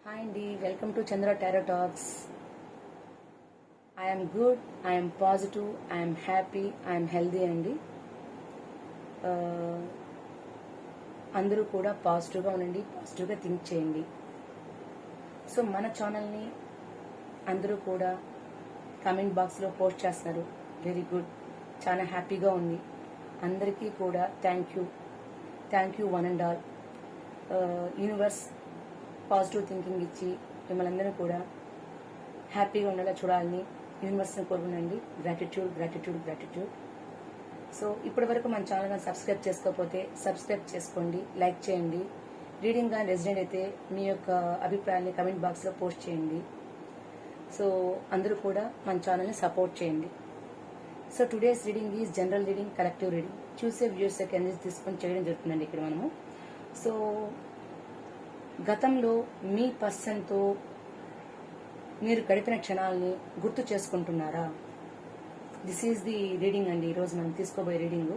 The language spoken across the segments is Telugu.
Hi Andy, welcome to Chandra Tarot Talks. I am good, I am positive, I am happy, I am healthy అండి. అందరూ కూడా పాజిటివ్గా ఉండండి, పాజిటివ్గా థింక్ చేయండి. సో మన ఛానల్ని అందరూ కూడా కామెంట్ బాక్స్లో పోస్ట్ చేస్తున్నారు. వెరీ గుడ్, చాలా హ్యాపీగా ఉంది. అందరికీ కూడా thank you one and all. Universe positive thinking ఇచ్చి మిమ్మల్ని అందరూ కూడా హ్యాపీగా ఉండేలా చూడాలని యూనివర్స్ని కోరుకునండి. గ్రాటిట్యూడ్. సో ఇప్పటి వరకు మన ఛానల్ సబ్స్క్రైబ్ చేసుకోకపోతే సబ్స్క్రైబ్ చేసుకోండి, లైక్ చేయండి. రీడింగ్ కానీ రెసిడెంట్ అయితే మీ యొక్క అభిప్రాయాన్ని కమెంట్ బాక్స్లో పోస్ట్ చేయండి. సో అందరూ కూడా మన ఛానల్ని సపోర్ట్ చేయండి. So today's reading is general reading, collective reading. చూసే వ్యూస్ యొక్క ఎనర్జీ తీసుకొని చేయడం జరుగుతుందండి ఇక్కడ మనము. సో గతంలో మీ పర్సన్తో మీరు గడిపిన క్షణాలని గుర్తు చేసుకుంటున్నారా? దిస్ ఈజ్ ది రీడింగ్ అండి. ఈరోజు మనం తీసుకోబోయే రీడింగ్.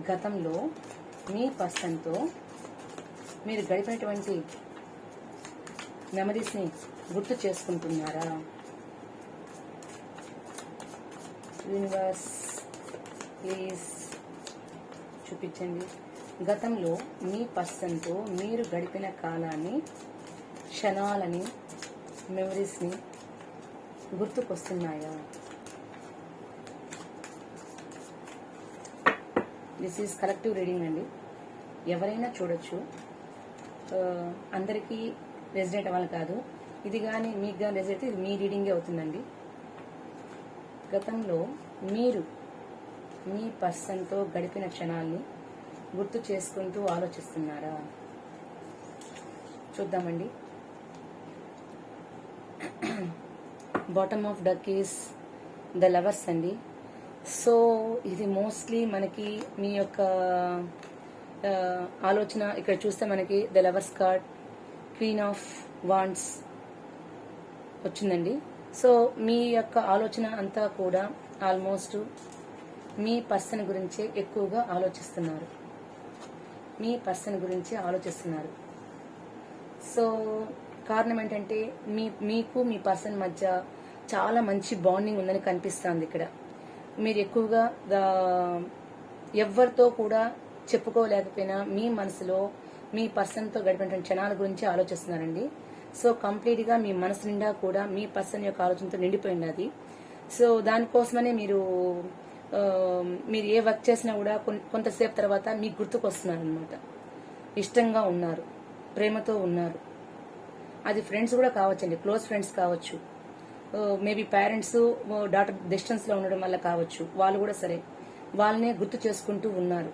గతంలో మీ పర్సన్తో మీరు గడిపినటువంటి మెమరీస్ని గుర్తు చేసుకుంటున్నారా? యూనివర్స్ ప్లీజ్ చూపించండి. గతంలో మీ పర్సన్తో మీరు గడిపిన కాలాన్ని, క్షణాలని, మెమరీస్ని గుర్తుకొస్తున్నాయా? దిస్ ఈజ్ కలెక్టివ్ రీడింగ్ అండి. ఎవరైనా చూడొచ్చు, అందరికీ రెసిడెంట్ అవ్వాలి కాదు. ఇది కానీ మీకు కానీ రెసిడెంట్ ఇది మీ రీడింగే అవుతుందండి. గతంలో మీరు మీ పర్సన్తో గడిపిన క్షణాల్ని గుర్తు చేసుకుంటూ ఆలోచిస్తున్నారా? చూద్దామండి. Bottom of duck is the lovers అండి. సో ఇది మోస్ట్లీ మనకి మీ యొక్క ఆలోచన ఇక్కడ చూస్తే మనకి the lovers card, queen of wands వచ్చిందండి. సో మీ యొక్క ఆలోచన అంతా కూడా ఆల్మోస్ట్ మీ పర్సన్ గురించే ఎక్కువగా ఆలోచిస్తున్నారు. సో కారణం ఏంటంటే మీకు మీ పర్సన్ మధ్య చాలా మంచి బాండింగ్ ఉందని కనిపిస్తుంది ఇక్కడ. మీరు ఎక్కువగా ఎవరితో కూడా చెప్పుకోలేకపోయినా మీ మనసులో మీ పర్సన్తో గడిపిన క్షణాల గురించి ఆలోచిస్తున్నారండి. సో కంప్లీట్గా మీ మనసు నిండా కూడా మీ పర్సన్ యొక్క ఆలోచనతో నిండిపోయింది అది. సో దానికోసమనే మీరు ఏ వర్క్ చేసినా కూడా కొంతసేపు తర్వాత మీకు గుర్తుకొస్తున్నారు అనమాట. ఇష్టంగా ఉన్నారు, ప్రేమతో ఉన్నారు. అది ఫ్రెండ్స్ కూడా కావచ్చండి, క్లోజ్ ఫ్రెండ్స్ కావచ్చు, మేబీ పేరెంట్స్ డాటర్ డిస్టెన్స్లో ఉండడం వల్ల కావచ్చు. వాళ్ళు కూడా సరే వాళ్ళనే గుర్తు చేసుకుంటూ ఉన్నారు.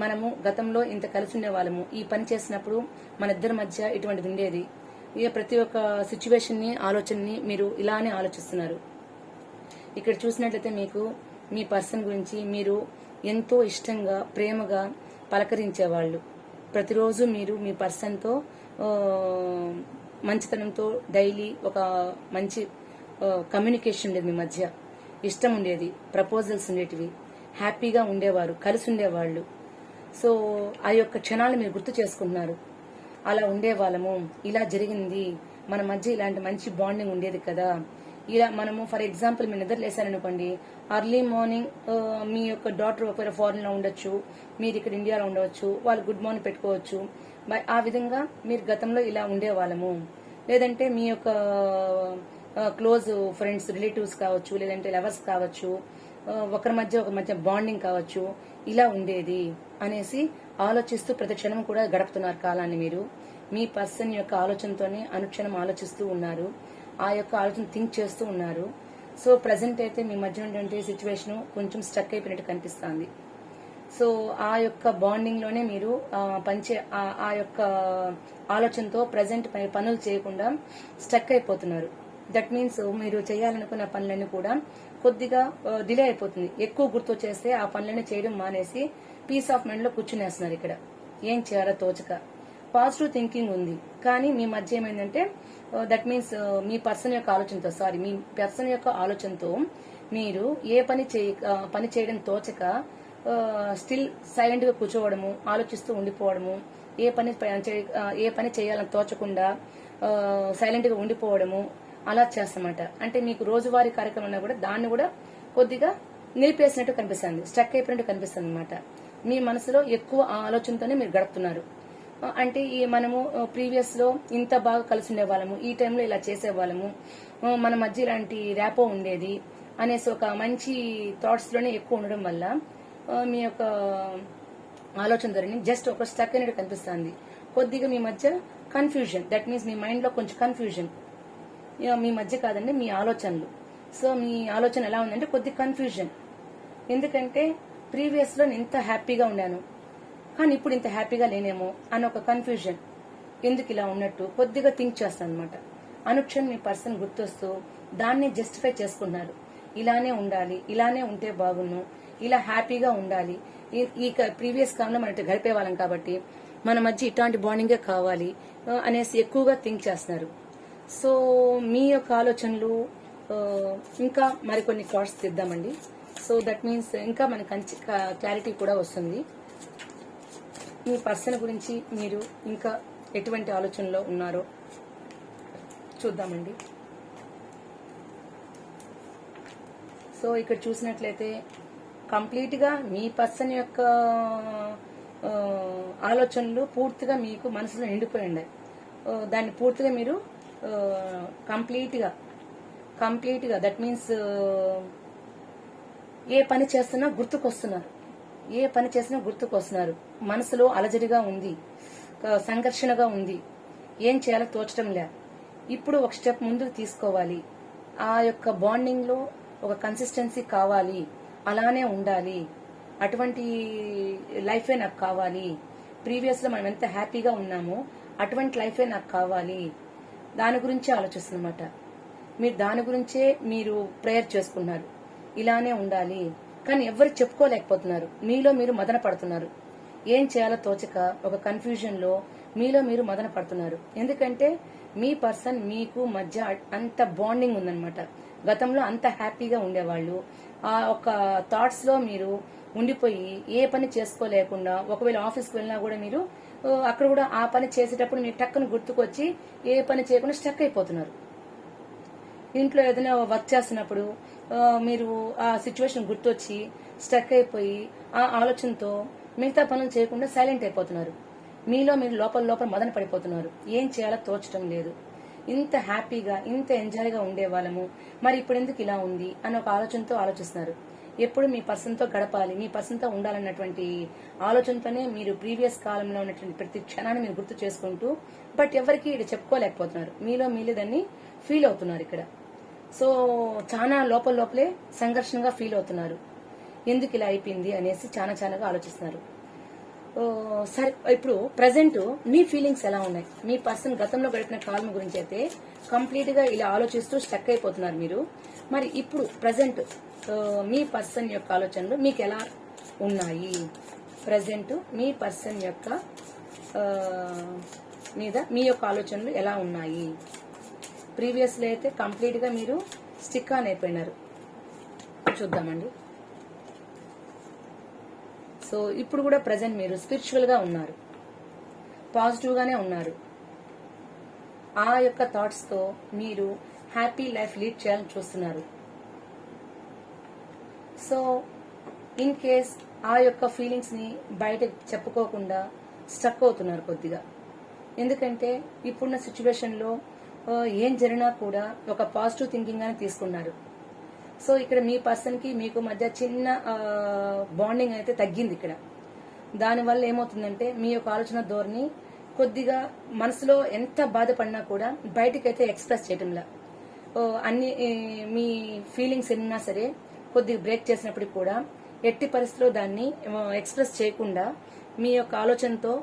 మనము గతంలో ఇంత కలిసి ఉండే వాళ్ళము, ఈ పని చేసినప్పుడు మన ఇద్దరి మధ్య ఇటువంటిది ఉండేది. ఇక ప్రతి ఒక్క సిచ్యువేషన్ని, ఆలోచనని మీరు ఇలానే ఆలోచిస్తున్నారు. ఇక్కడ చూసినట్లయితే మీకు మీ పర్సన్ గురించి మీరు ఎంతో ఇష్టంగా, ప్రేమగా పలకరించేవాళ్ళు. ప్రతిరోజు మీరు మీ పర్సన్తో మంచితనంతో డైలీ ఒక మంచి కమ్యూనికేషన్ ఉండేది, మీ మధ్య ఇష్టం ఉండేది, ప్రపోజల్స్ ఉండేటివి, హ్యాపీగా ఉండేవారు, కలిసి ఉండేవాళ్ళు. సో ఆ యొక్క క్షణాలు మీరు గుర్తు చేసుకుంటున్నారు. అలా ఉండేవాళ్ళము, ఇలా జరిగింది, మన మధ్య ఇలాంటి మంచి బాండింగ్ ఉండేది కదా. ఇలా మనము ఫర్ ఎగ్జాంపుల్ మీరు నిద్ర లేసారనుకోండి, అర్లీ మార్నింగ్ మీ యొక్క డాటర్ ఒకవేళ ఫారెన్లో ఉండొచ్చు, మీరు ఇక్కడ ఇండియాలో ఉండవచ్చు, వాళ్ళు గుడ్ మార్నింగ్ పెట్టుకోవచ్చు. ఆ విధంగా మీరు గతంలో ఇలా ఉండేవాళ్ళము. లేదంటే మీ యొక్క క్లోజ్ ఫ్రెండ్స్, రిలేటివ్స్ కావచ్చు, లేదంటే లవర్స్ కావచ్చు, ఒకరి మధ్య బాండింగ్ కావచ్చు, ఇలా ఉండేది అనేసి ఆలోచిస్తూ ప్రతి క్షణం కూడా గడుపుతున్నారు కాలాన్ని. మీరు మీ పర్సన్ యొక్క ఆలోచనతోనే అనుక్షణం ఆలోచిస్తూ ఉన్నారు, ఆ యొక్క ఆలోచన థింక్ చేస్తూ ఉన్నారు. సో ప్రజెంట్ అయితే మీ మధ్య ఉన్నటువంటి సిచ్యువేషన్ కొంచెం స్టక్ అయిపోయినట్టు కనిపిస్తుంది. సో ఆ యొక్క బాండింగ్ లోనే మీరు ఆ యొక్క ఆలోచనతో ప్రజెంట్ పనులు చేయకుండా స్టక్ అయిపోతున్నారు. దట్ మీన్స్ మీరు చేయాలనుకున్న పనులన్నీ కూడా కొద్దిగా డిలే అయిపోతుంది. ఎక్కువ గుర్తు చేస్తే ఆ పనులన్నీ చేయడం మానేసి పీస్ ఆఫ్ మైండ్ లో కూర్చునేస్తున్నారు. ఇక్కడ ఏం చేయాలో తోచక పాజిటివ్ థింకింగ్ ఉంది, కానీ మీ మధ్య ఏమైందంటే దట్ మీన్స్ మీ పర్సన్ యొక్క ఆలోచనతో మీరు ఏ పని చేయడం తోచక స్టిల్ సైలెంట్ గా కూర్చోవడము, ఆలోచిస్తూ ఉండిపోవడము, ఏ పని చేయాలని తోచకుండా సైలెంట్ గా ఉండిపోవడము అలా చేస్తామట. అంటే మీకు రోజువారీ కార్యక్రమం కూడా దాన్ని కూడా కొద్దిగా నిలిపేసినట్టు కనిపిస్తుంది, స్ట్రక్ అయిపోయినట్టు కనిపిస్తుంది అనమాట. మీ మనసులో ఎక్కువ ఆలోచనతోనే మీరు గడుపుతున్నారు. అంటే ఈ మనము ప్రీవియస్ లో ఇంత బాగా కలిసి ఉండేవాళ్ళము, ఈ టైంలో ఇలా చేసేవాళ్ళము, మన మధ్య ఇలాంటి ర్యాపో ఉండేది అనేసి ఒక మంచి థాట్స్ లోనే ఎక్కువ ఉండడం వల్ల మీ యొక్క ఆలోచన ధోరణి జస్ట్ ఒక స్టక్ అయినట్టు కనిపిస్తుంది. కొద్దిగా మీ మధ్య confusion, that means me mind లో కొంచెం కన్ఫ్యూజన్ మీ మధ్య కాదండి, మీ ఆలోచనలు. సో మీ ఆలోచన ఎలా ఉందంటే కొద్దిగా కన్ఫ్యూజన్. ఎందుకంటే ప్రీవియస్ లో నేను ఇంత హ్యాపీగా ఉన్నాను, కానీ ఇప్పుడు ఇంత హ్యాపీగా లేనేమో అని ఒక కన్ఫ్యూజన్. ఎందుకు ఇలా ఉన్నట్టు కొద్దిగా థింక్ చేస్తాను అనమాట. అనుక్షణం మీ పర్సన్ గుర్తొస్తూ దాన్ని జస్టిఫై చేసుకున్నారు. ఇలానే ఉండాలి, ఇలానే ఉంటే బాగున్ను, ఇలా హ్యాపీగా ఉండాలి, ఈ ప్రీవియస్ కాలంలో మనం గడిపే వాళ్ళం కాబట్టి మన మధ్య ఇట్లాంటి బాండింగే కావాలి అనేసి ఎక్కువగా థింక్ చేస్తున్నారు. సో మీ యొక్క ఆలోచనలు ఇంకా మరికొన్ని కార్డ్స్ తీద్దామండి. సో దట్ మీన్స్ ఇంకా మనకి క్లారిటీ కూడా వస్తుంది. మీ పర్సన్ గురించి మీరు ఇంకా ఎటువంటి ఆలోచనలో ఉన్నారో చూద్దామండి. సో ఇక్కడ చూసినట్లయితే కంప్లీట్ గా మీ పర్సన్ యొక్క ఆలోచనలు పూర్తిగా మీకు మనసులో నిండిపోయి ఉన్నాయి. దాన్ని పూర్తిగా మీరు కంప్లీట్ గా దట్ మీన్స్ ఏ పని చేస్తున్నా గుర్తుకొస్తున్నారు. మనసులో అలజడిగా ఉంది, సంఘర్షణగా ఉంది, ఏం చేయాలో తోచడం లే. ఇప్పుడు ఒక స్టెప్ ముందుకు తీసుకోవాలి, ఆ యొక్క బాండింగ్ లో ఒక కన్సిస్టెన్సీ కావాలి, అలానే ఉండాలి, అటువంటి లైఫే నాకు కావాలి. ప్రీవియస్ లో మనం ఎంత హ్యాపీగా ఉన్నామో అటువంటి లైఫే నాకు కావాలి, దాని గురించే ఆలోచిస్తున్నమాట. మీరు దాని గురించే మీరు ప్రేయర్ చేసుకున్నారు, ఇలానే ఉండాలి. కానీ ఎవరు చెప్పుకోలేకపోతున్నారు, మీలో మీరు మదన పడుతున్నారు. ఏం చేయాలో తోచక ఒక కన్ఫ్యూజన్ లో మీలో మీరు మదన పడుతున్నారు. ఎందుకంటే మీ పర్సన్ మీకు మధ్య అంత బాండింగ్ ఉందన్నమాట. గతంలో అంత హ్యాపీగా ఉండేవాళ్ళు. ఆ ఒక థాట్స్ లో మీరు ఉండిపోయి ఏ పని చేసుకోలేకుండా, ఒకవేళ ఆఫీస్కి వెళ్ళినా కూడా మీరు అక్కడ కూడా ఆ పని చేసేటప్పుడు మీరు టక్కును గుర్తుకొచ్చి ఏ పని చేయకుండా స్టక్ అయిపోతున్నారు. ఇంట్లో ఏదైనా వర్క్ చేస్తున్నప్పుడు మీరు ఆ సిచ్యువేషన్ గుర్తొచ్చి స్టక్ అయిపోయి ఆ ఆలోచనతో మిగతా పనులు చేయకుండా సైలెంట్ అయిపోతున్నారు. మీలో మీరు లోపల మదన పడిపోతున్నారు. ఏం చేయాలో తోచడం లేదు. ఇంత హ్యాపీగా ఇంత ఎంజాయ్గా ఉండే వాళ్ళము, మరి ఇప్పుడు ఎందుకు ఇలా ఉంది అని ఒక ఆలోచనతో ఆలోచిస్తున్నారు. ఎప్పుడు మీ పర్సన్తో గడపాలి, మీ పర్సన్తో ఉండాలన్నటువంటి ఆలోచనతోనే మీరు ప్రీవియస్ కాలంలో ఉన్నటువంటి ప్రతి క్షణాన్ని మీరు గుర్తు చేసుకుంటూ, బట్ ఎవరికి ఇది చెప్పుకోలేకపోతున్నారు. మీలో దాన్ని ఫీల్ అవుతున్నారు ఇక్కడ. సో చాలా లోపలే సంఘర్షణగా ఫీల్ అవుతున్నారు. ఎందుకు ఇలా అయిపోయింది అనేసి చాలాగా ఆలోచిస్తున్నారు. సరే, ఇప్పుడు ప్రజెంట్ మీ ఫీలింగ్స్ ఎలా ఉన్నాయి? మీ పర్సన్ గతంలో గడిపిన కాలం గురించి అయితే కంప్లీట్ గా ఇలా ఆలోచిస్తూ స్టక్ అయిపోతున్నారు మీరు. మరి ఇప్పుడు ప్రజెంట్ మీ పర్సన్ యొక్క ఆలోచనలు మీకు ఎలా ఉన్నాయి? ప్రజెంట్ మీ పర్సన్ యొక్క మీద మీ యొక్క ఆలోచనలు ఎలా ఉన్నాయి? ప్రీవియస్ లో అయితే కంప్లీట్ గా మీరు స్టిక్ ఆన్ అయిపోయినారు. చూద్దామండి. సో ఇప్పుడు కూడా ప్రజెంట్ మీరు స్పిరిచువల్ గా ఉన్నారు, పాజిటివ్ గానే ఉన్నారు. ఆ యొక్క థాట్స్ తో మీరు హ్యాపీ లైఫ్ లీడ్ చేయాలని చూస్తున్నారు. సో ఇన్ కేస్ ఆ యొక్క ఫీలింగ్స్ ని బయట చెప్పుకోకుండా స్టక్ అవుతున్నారు కొద్దిగా. ఎందుకంటే ఇప్పుడున్న సిచ్యువేషన్ లో ఏం జరిగినా కూడా ఒక పాజిటివ్ థింకింగ్ గానే తీసుకున్నారు. సో ఇక్కడ మీ పర్సన్ కి మీకు మధ్య చిన్న బాండింగ్ అయితే తగ్గింది ఇక్కడ. దానివల్ల ఏమవుతుందంటే మీ యొక్క ఆలోచన ధోరణి కొద్దిగా మనసులో ఎంత బాధపడినా కూడా బయటకైతే ఎక్స్ప్రెస్ చేయటంలా. అన్ని మీ ఫీలింగ్స్ ఎన్నా సరే కొద్దిగా బ్రేక్ చేసినప్పటికి కూడా ఎట్టి పరిస్థితిలో దాన్ని ఎక్స్ప్రెస్ చేయకుండా మీ యొక్క ఆలోచనతో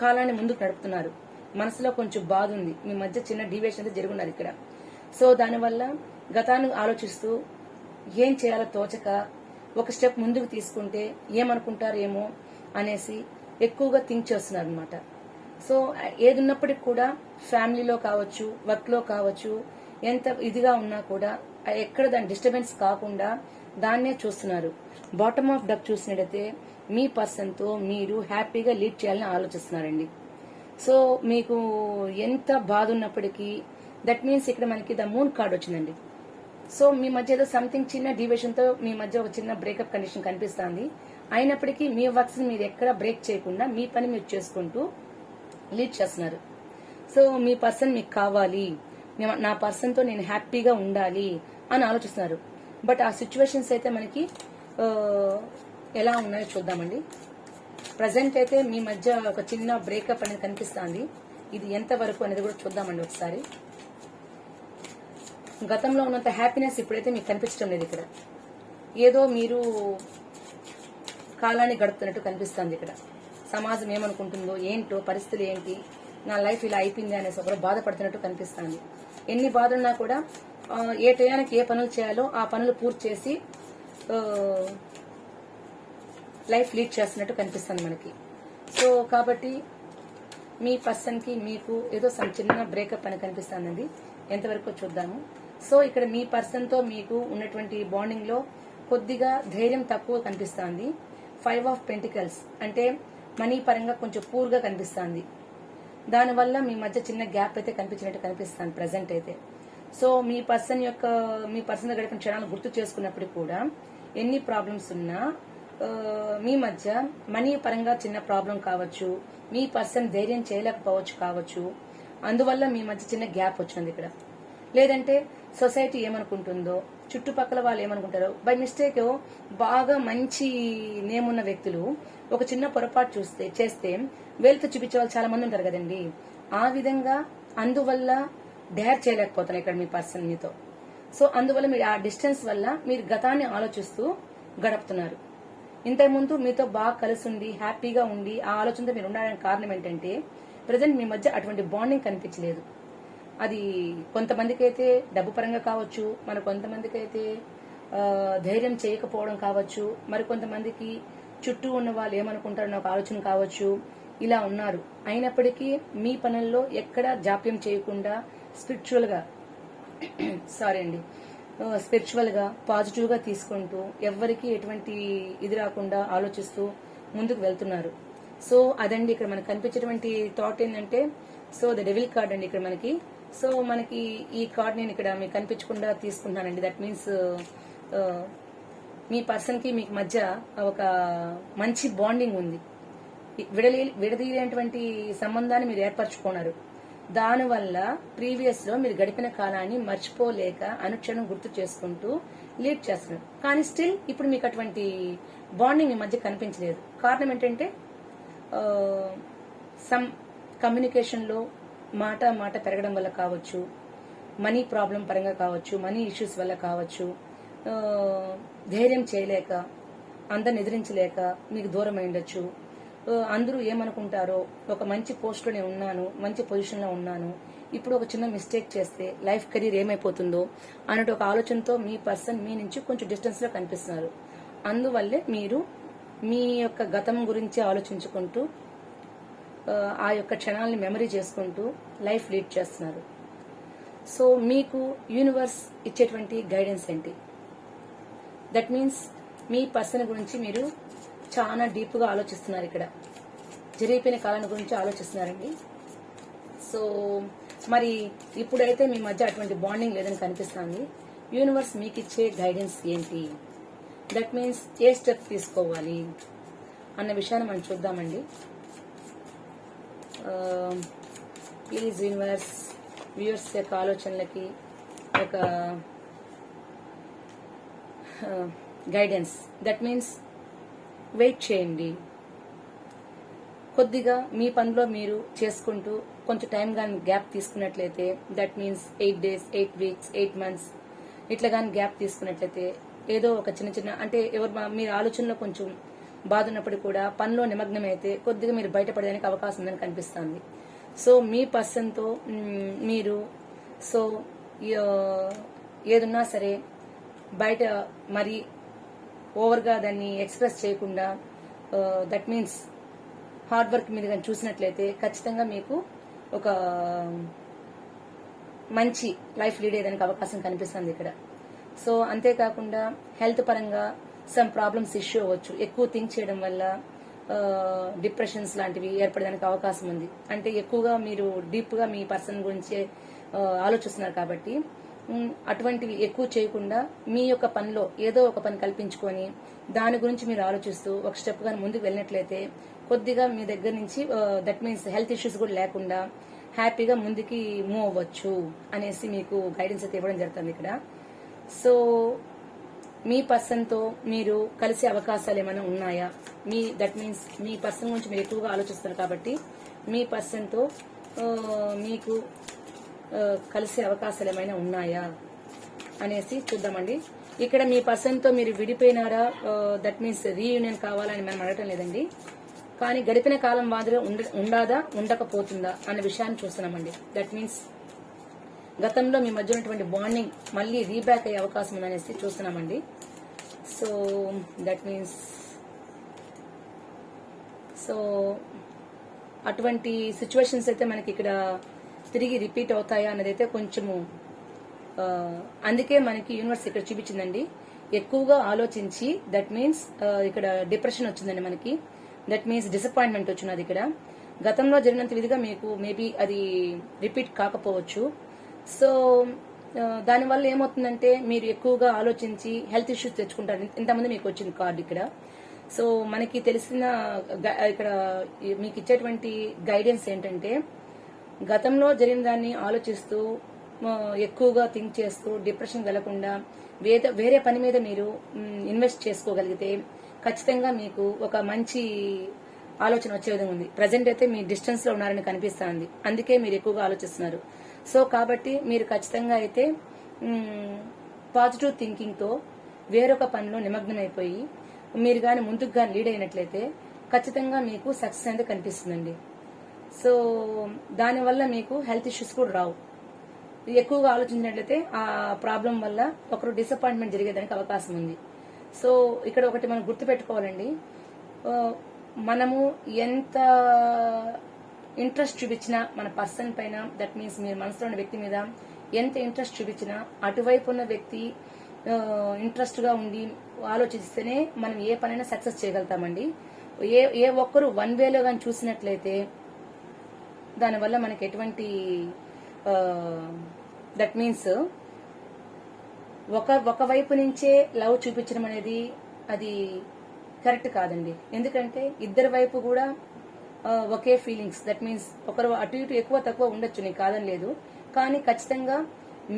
కాలాన్ని ముందుకు నడుపుతున్నారు. మనసులో కొంచెం బాధ ఉంది, మీ మధ్య చిన్న డీవియేషన్ అయితే జరుగున్నారు ఇక్కడ. సో దానివల్ల గతాన్ని ఆలోచిస్తూ ఏం చేయాలో తోచక ఒక స్టెప్ ముందుకు తీసుకుంటే ఏమనుకుంటారేమో అనేసి ఎక్కువగా థింక్ చేస్తున్నారు అనమాట. సో ఏది ఉన్నప్పటికి కూడా ఫ్యామిలీలో కావచ్చు, వర్క్ లో కావచ్చు, ఎంత ఇదిగా ఉన్నా కూడా ఎక్కడ దాని డిస్టర్బెన్స్ కాకుండా దాన్నే చూస్తున్నారు. బాటమ్ ఆఫ్ డక్ చూసినట్టయితే మీ పర్సన్తో మీరు హ్యాపీగా లీడ్ చేయాలని ఆలోచిస్తున్నారండి. సో మీకు ఎంత బాధ ఉన్నప్పటికీ దట్ మీన్స్ ఇక్కడ మనకి ద మూన్ కార్డ్ వచ్చిందండి. సో మీ మధ్య ఏదో సంథింగ్ చిన్న డివిజన్ తో మీ మధ్య ఒక చిన్న బ్రేకప్ కండిషన్ కనిపిస్తుంది. అయినప్పటికీ మీ వర్క్స్ మీరు ఎక్కడ బ్రేక్ చేయకుండా మీ పని మీరు చేసుకుంటూ లీడ్ చేస్తున్నారు. సో మీ పర్సన్ మీకు కావాలి, నా పర్సన్ తో నేను హ్యాపీగా ఉండాలి అని ఆలోచిస్తున్నారు. బట్ ఆ సిచ్యువేషన్స్ అయితే మనకి ఎలా ఉన్నాయో చూద్దామండి. ప్రజెంట్ అయితే మీ మధ్య ఒక చిన్న బ్రేకప్ అనేది కనిపిస్తుంది. ఇది ఎంత వరకు అనేది కూడా చూద్దామండి ఒకసారి. గతంలో ఉన్నంత హ్యాపీనెస్ ఇప్పుడైతే మీకు కనిపించడం లేదు. ఇక్కడ ఏదో మీరు కాలాన్ని గడుపుతున్నట్టు కనిపిస్తుంది. ఇక్కడ సమాజం ఏమనుకుంటుందో ఏంటో, పరిస్థితులు ఏంటి, నా లైఫ్ ఇలా అయిపోయింది అనేసి ఒకరు బాధపడుతున్నట్టు కనిపిస్తుంది. ఎన్ని బాధలున్నా కూడా ఏ టయానికి ఏ పనులు చేయాలో ఆ పనులు పూర్తి చేసి లైఫ్ లీడ్ చేస్తున్నట్టు కనిపిస్తుంది మనకి. సో కాబట్టి మీ పర్సన్ కి మీకు ఏదో చిన్న బ్రేకప్ అని కనిపిస్తుందండి. ఎంతవరకు చూద్దాము. సో ఇక్కడ మీ పర్సన్ తో మీకు ఉన్నటువంటి బాండింగ్ లో కొద్దిగా ధైర్యం తక్కువ కనిపిస్తుంది. 5 ఆఫ్ పెంటికల్స్ అంటే మనీ పరంగా కొంచెం పూర్ గా కనిపిస్తుంది. దానివల్ల మీ మధ్య చిన్న గ్యాప్ అయితే కనిపించినట్టు కనిపిస్తుంది ప్రెసెంట్ అయితే. సో మీ పర్సన్ గడిపిన క్షణాలు గుర్తు చేసుకున్నప్పుడు కూడా ఎన్ని ప్రాబ్లమ్స్ ఉన్నా మీ మధ్య మనీ పరంగా చిన్న ప్రాబ్లం కావచ్చు, మీ పర్సన్ ధైర్యం చేయలేకపోవచ్చు కావచ్చు, అందువల్ల మీ మధ్య చిన్న గ్యాప్ వచ్చింది ఇక్కడ. లేదంటే సొసైటీ ఏమనుకుంటుందో, చుట్టుపక్కల వాళ్ళు ఏమనుకుంటారో, బై మిస్టేక్ బాగా మంచి నేమ్ ఉన్న వ్యక్తులు ఒక చిన్న పొరపాటు చేస్తే వేలుతో చూపించే వాళ్ళు చాలా మంది ఉంటారు కదండి. ఆ విధంగా అందువల్ల డేర్ చేయలేకపోతున్నారు ఇక్కడ మీ పర్సన్ మీతో. సో అందువల్ల మీరు ఆ డిస్టెన్స్ వల్ల మీరు గతాన్ని ఆలోచిస్తూ గడుపుతున్నారు. ఇంతకుముందు మీతో బాగా కలిసి ఉండి హ్యాపీగా ఉండి ఆ ఆలోచనతో మీరు ఉండడానికి కారణం ఏంటంటే ప్రజెంట్ మీ మధ్య అటువంటి బాండింగ్ కనిపించలేదు. అది కొంతమందికి అయితే డబ్బు పరంగా కావచ్చు, మరి కొంతమందికి అయితే ధైర్యం చేయకపోవడం కావచ్చు, మరి కొంతమందికి చుట్టూ ఉన్న వాళ్ళు ఏమనుకుంటారన్న ఒక ఆలోచన కావచ్చు. ఇలా ఉన్నారు. అయినప్పటికీ మీ పనుల్లో ఎక్కడ జాప్యం చేయకుండా స్పిరిచువల్ గా పాజిటివ్ గా తీసుకుంటూ ఎవరికి ఎటువంటి ఇది రాకుండా ఆలోచిస్తూ ముందుకు వెళ్తున్నారు. సో అదండి ఇక్కడ మనకు కనిపించేటువంటి థాట్ ఏంటంటే, సో ద డెవిల్ కార్డ్ అండి ఇక్కడ మనకి. సో మనకి ఈ కార్డ్ నేను ఇక్కడ మీకు కనిపించకుండా తీసుకుంటున్నానండి. దట్ మీన్స్ మీ పర్సన్ కి మీకు మధ్య ఒక మంచి బాండింగ్ ఉంది. విడదీయటువంటి సంబంధాన్ని మీరు ఏర్పరచుకున్నారు. దానివల్ల ప్రీవియస్ లో మీరు గడిపిన కాలాన్ని మర్చిపోలేక అనుక్షణం గుర్తు చేసుకుంటూ లీడ్ చేస్తున్నారు. కానీ స్టిల్ ఇప్పుడు మీకు అటువంటి బాండింగ్ మీ మధ్య కనిపించలేదు. కారణం ఏంటంటే సమ్ కమ్యూనికేషన్ లో మాట పెరగడం వల్ల కావచ్చు, మనీ ప్రాబ్లం పరంగా కావచ్చు, మనీ ఇష్యూస్ వల్ల కావచ్చు, ధైర్యం చేయలేక, అందరిని ఎదిరించలేక మీకు దూరం అయిండొచ్చు. అందరూ ఏమనుకుంటారో, ఒక మంచి పోస్ట్ లో నేను ఉన్నాను, మంచి పొజిషన్ లో ఉన్నాను, ఇప్పుడు ఒక చిన్న మిస్టేక్ చేస్తే లైఫ్ కెరీర్ ఏమైపోతుందో అన్నట్టు ఒక ఆలోచనతో మీ పర్సన్ మీ నుంచి కొంచెం డిస్టెన్స్ లో కనిపిస్తున్నారు. అందువల్లే మీరు మీ యొక్క గతం గురించి ఆలోచించుకుంటూ ఆ యొక్క క్షణాలని మెమరీ చేసుకుంటూ లైఫ్ లీడ్ చేస్తున్నారు. సో మీకు యూనివర్స్ ఇచ్చేటువంటి గైడెన్స్ ఏంటి? దట్ మీన్స్ మీ పర్సన్ గురించి మీరు చాలా డీప్ గా ఆలోచిస్తున్నారు. ఇక్కడ జరిగిపోయిన కాలాన్ని గురించి ఆలోచిస్తున్నారండి. సో మరి ఇప్పుడైతే మీ మధ్య అటువంటి బాండింగ్ లేదని కనిపిస్తుంది. యూనివర్స్ మీకు ఇచ్చే గైడెన్స్ ఏంటి? దట్ మీన్స్ ఏ స్టెప్ తీసుకోవాలి అన్న విషయాన్ని మనం చూద్దామండి. ప్లీజ్ యూనివర్స్ వ్యూవర్స్ యొక్క ఆలోచనలకి ఒక గైడెన్స్. దట్ మీన్స్ వెయిట్ చేయండి. కొద్దిగా మీ పనిలో మీరు చేసుకుంటూ కొంచెం టైం కానీ గ్యాప్ తీసుకున్నట్లయితే, that means 8 days, 8 weeks, 8 months ఇట్లా కానీ గ్యాప్ తీసుకున్నట్లయితే ఏదో ఒక చిన్న అంటే మీరు ఆలోచనలో కొంచెం బాధ ఉన్నప్పుడు కూడా పనిలో నిమగ్నమైతే కొద్దిగా మీరు బయటపడడానికి అవకాశం ఉందని కనిపిస్తుంది. సో మీ పర్సన్తో మీరు సో ఏదున్నా సరే బయట మరి ఓవర్గా దాన్ని ఎక్స్ప్రెస్ చేయకుండా, దట్ మీన్స్ హార్డ్ వర్క్ మీద కానీ చూసినట్లయితే ఖచ్చితంగా మీకు ఒక మంచి లైఫ్ లీడ్ అయ్యేదానికి అవకాశం కనిపిస్తుంది ఇక్కడ. సో అంతేకాకుండా హెల్త్ పరంగా సమ్ ప్రాబ్లమ్స్ ఇష్యూ అవ్వచ్చు. ఎక్కువ థింక్ చేయడం వల్ల డిప్రెషన్స్ లాంటివి ఏర్పడడానికి అవకాశం ఉంది. అంటే ఎక్కువగా మీరు డీప్ గా మీ పర్సన్ గురించి ఆలోచిస్తున్నారు కాబట్టి అటువంటివి ఎక్కువ చేయకుండా మీ యొక్క పనిలో ఏదో ఒక పని కల్పించుకొని దాని గురించి మీరు ఆలోచిస్తూ ఒక స్టెప్ గాని ముందుకు వెళ్ళినట్లయితే కొద్దిగా మీ దగ్గర నుంచి దట్ మీన్స్ హెల్త్ ఇష్యూస్ కూడా లేకుండా హ్యాపీగా ముందుకి మూవ్ అవ్వచ్చు అనేసి మీకు గైడెన్స్ అయితే ఇవ్వడం జరుగుతుంది ఇక్కడ. సో మీ పర్సన్ తో మీరు కలిసే అవకాశాలు ఏమైనా ఉన్నాయా? దట్ మీన్స్ మీ పర్సన్ గురించి మీరు ఎక్కువగా ఆలోచిస్తారు కాబట్టి మీ పర్సన్ తో మీకు కలిసే అవకాశాలు ఏమైనా ఉన్నాయా అనేసి చూద్దామండి. ఇక్కడ మీ పర్సన్ తో మీరు విడిపోయినారా, దట్ మీన్స్ రీయూనియన్ కావాలని మనం అడగటం లేదండి. కానీ గడిపిన కాలం మాదిరి ఉండాదా ఉండకపోతుందా అన్న విషయాన్ని చూస్తున్నామండి. దట్ మీన్స్ గతంలో మీ మధ్య ఉన్నటువంటి బాండింగ్ మళ్ళీ రీబ్యాక్ అయ్యే అవకాశం ఉందనేసి చూస్తున్నామండి. సో దట్ మీన్స్ అటువంటి సిచ్యువేషన్స్ అయితే మనకి ఇక్కడ తిరిగి రిపీట్ అవుతాయా అన్నది అయితే కొంచెము అందుకే మనకి యూనివర్స్ ఇక్కడ చూపించిందండి. ఎక్కువగా ఆలోచించి దట్ మీన్స్ ఇక్కడ డిప్రెషన్ వచ్చిందండి మనకి. దట్ మీన్స్ డిసప్పాయింట్మెంట్ వచ్చినది ఇక్కడ. గతంలో జరిగినంత విధిగా మీకు మేబీ అది రిపీట్ కాకపోవచ్చు. సో దానివల్ల ఏమవుతుందంటే మీరు ఎక్కువగా ఆలోచించి హెల్త్ ఇష్యూస్ తెచ్చుకుంటారు. ఇంతమంది మీకు వచ్చింది కార్డు ఇక్కడ. సో మనకి తెలిసిన ఇక్కడ మీకు ఇచ్చేటువంటి గైడెన్స్ ఏంటంటే గతంలో జరిగిన దాన్ని ఆలోచిస్తూ ఎక్కువగా థింక్ చేస్తూ డిప్రెషన్ వెళ్లకుండా వేరే పని మీద మీరు ఇన్వెస్ట్ చేసుకోగలిగితే ఖచ్చితంగా మీకు ఒక మంచి ఆలోచన వచ్చే విధంగా ఉంది. ప్రజెంట్ అయితే మీ డిస్టెన్స్ లో ఉన్నారని కనిపిస్తుంది, అందుకే మీరు ఎక్కువగా ఆలోచిస్తున్నారు. సో కాబట్టి మీరు ఖచ్చితంగా అయితే పాజిటివ్ థింకింగ్ తో వేరొక పనిలో నిమగ్నమైపోయి మీరు గాని ముందుకు గాని లీడ్ అయినట్లయితే ఖచ్చితంగా మీకు సక్సెస్ అనేది కనిపిస్తుందండి. సో దానివల్ల మీకు హెల్త్ ఇష్యూస్ కూడా రావు. ఎక్కువగా ఆలోచించినట్లయితే ఆ ప్రాబ్లం వల్ల ఒకరు డిసప్పాయింట్మెంట్ జరిగేదానికి అవకాశం ఉంది. సో ఇక్కడ ఒకటి మనం గుర్తుపెట్టుకోవాలండి, మనము ఎంత ఇంట్రెస్ట్ చూపించినా మన పర్సన్ పైన, దట్ మీన్స్ మీరు మనసులో ఉన్న వ్యక్తి మీద ఎంత ఇంట్రెస్ట్ చూపించినా అటువైపు ఉన్న వ్యక్తి ఇంట్రెస్ట్ గా ఉండి ఆలోచిస్తేనే మనం ఏ పనైనా సక్సెస్ చేయగలుగుతామండి. ఏ ఒక్కరు వన్ వేలో కానీ చూసినట్లయితే దానివల్ల మనకి ఎటువంటి దట్ మీన్స్ ఒక వైపు నుంచే లవ్ చూపించడం అనేది అది కరెక్ట్ కాదండి. ఎందుకంటే ఇద్దరి వైపు కూడా ఒకే ఫీలింగ్స్, దట్ మీన్స్ ఒకరు అటు ఇటు ఎక్కువ తక్కువ ఉండొచ్చు, నీకు కాదని లేదు. కానీ ఖచ్చితంగా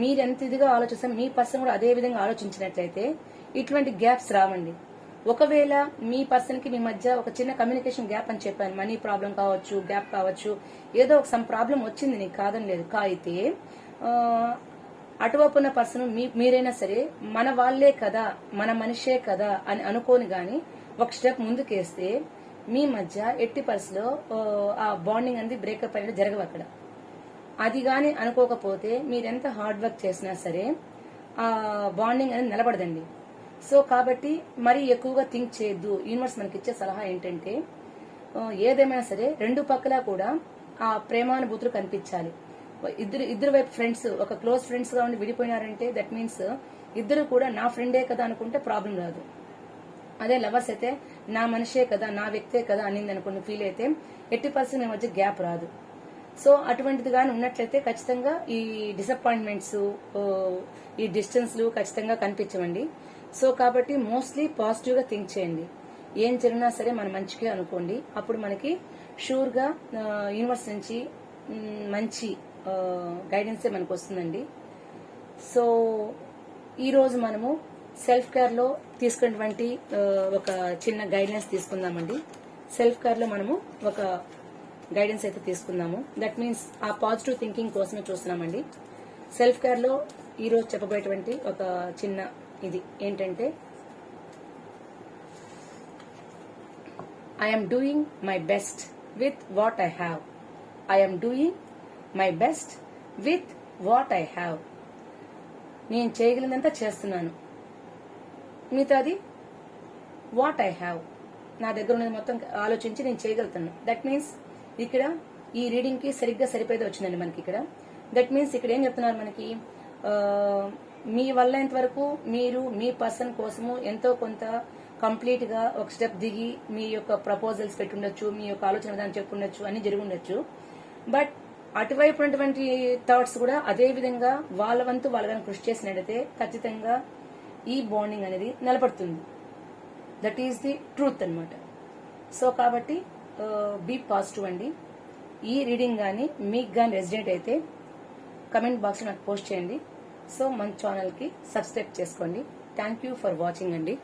మీరెంత ఇదిగా ఆలోచిస్తాం మీ పర్సన్ కూడా అదే విధంగా ఆలోచించినట్లయితే ఇటువంటి గ్యాప్స్ రావండి. ఒకవేళ మీ పర్సన్ కి మీ మధ్య ఒక చిన్న కమ్యూనికేషన్ గ్యాప్ అని చెప్పాను, మనీ ప్రాబ్లం కావచ్చు, గ్యాప్ కావచ్చు, ఏదో ఒక సమ్ ప్రాబ్లం వచ్చింది, నీకు కాదని లేదు. అయితే అటువైపు ఉన్న పర్సన్ మీరైనా సరే మన వాళ్లే కదా, మన మనిషే కదా అని అనుకోని గాని ఒక స్టెప్ ముందుకేస్తే మీ మధ్య ఎట్టి పరిస్థితిలో ఆ బాండింగ్ అనేది బ్రేకప్ అనేది జరగవు అక్కడ. అది గాని అనుకోకపోతే మీరెంత హార్డ్ వర్క్ చేసినా సరే ఆ బాండింగ్ అనేది నిలబడదండి. సో కాబట్టి మరీ ఎక్కువగా థింక్ చేయొద్దు. యూనివర్స్ మనకి ఇచ్చే సలహా ఏంటంటే ఏదేమైనా సరే రెండు పక్కలా కూడా ఆ ప్రేమానుభూతులు కనిపించాలి. ఇద్దరు వైపు ఫ్రెండ్స్, ఒక క్లోజ్ ఫ్రెండ్స్ గా ఉండి విడిపోయినారంటే దట్ మీన్స్ ఇద్దరు కూడా నా ఫ్రెండే కదా అనుకుంటే ప్రాబ్లం రాదు. అదే లవర్స్ అయితే నా మనిషే కదా, నా వ్యక్తే కదా అనింది అనుకుని ఫీల్ అయితే ఎట్టి పర్సన్ మీ మధ్య గ్యాప్ రాదు. సో అటువంటిది కానీ ఉన్నట్లయితే ఖచ్చితంగా ఈ డిసప్పాయింట్మెంట్స్, ఈ డిస్టెన్స్లు ఖచ్చితంగా కనిపించవండి. సో కాబట్టి మోస్ట్లీ పాజిటివ్ గా థింక్ చేయండి. ఏం జరిగినా సరే మన మంచిగా అనుకోండి. అప్పుడు మనకి షూర్ గా యూనివర్స్ నుంచి మంచి గైడెన్సే మనకు వస్తుందండి. సో ఈ రోజు మనము సెల్ఫ్ కేర్ లో తీసుకున్నటువంటి ఒక చిన్న గైడెన్స్ తీసుకుందామండి. సెల్ఫ్ కేర్ లో మనము ఒక గైడెన్స్ అయితే తీసుకుందాము. దట్ మీన్స్ ఆ పాజిటివ్ థింకింగ్ కోసమే చూస్తున్నామండి. సెల్ఫ్ కేర్ లో ఈ రోజు చెప్పబోయేటువంటి ఒక చిన్న ఇది ఏంటంటే, I'm doing my best with what I have. I'm doing my best with what I have. నేను చేయగలిగినంత చేస్తున్నాను, మిగతాది వాట్ ఐ హ్యావ్, నా దగ్గర ఉన్నది మొత్తం ఆలోచించి నేను చేయగలుగుతాను. దట్ మీన్స్ ఇక్కడ ఈ రీడింగ్ కి సరిగ్గా సరిపోయేది వచ్చిందండి మనకి ఇక్కడ. దట్ మీన్స్ ఇక్కడ ఏం చెప్తున్నారు మనకి, మీ వల్ల ఇంతవరకు మీరు మీ పర్సన్ కోసము ఎంతో కొంత కంప్లీట్ గా ఒక స్టెప్ దిగి మీ యొక్క ప్రపోజల్స్ పెట్టుండొచ్చు, మీ యొక్క ఆలోచన విధానం చెప్పుండొచ్చు, అన్ని జరిగి ఉండొచ్చు. బట్ అటువైపు ఉన్నటువంటి థాట్స్ కూడా అదే విధంగా వాళ్ళ వంతు వాళ్ళని కృషి చేసినట్టయితే ఖచ్చితంగా ఈ బాండింగ్ అనేది నిలబడుతుంది. దట్ ఈస్ ది ట్రూత్ అన్నమాట. సో కాబట్టి బీ పాజిటివ్ అండి. ఈ రీడింగ్ కానీ మీకు కానీ రెసిడెంట్ అయితే కమెంట్ బాక్స్ లో నాకు పోస్ట్ చేయండి. సో మన ఛానల్ కి సబ్స్క్రైబ్ చేసుకోండి. థ్యాంక్ యూ ఫర్ వాచింగ్ అండి.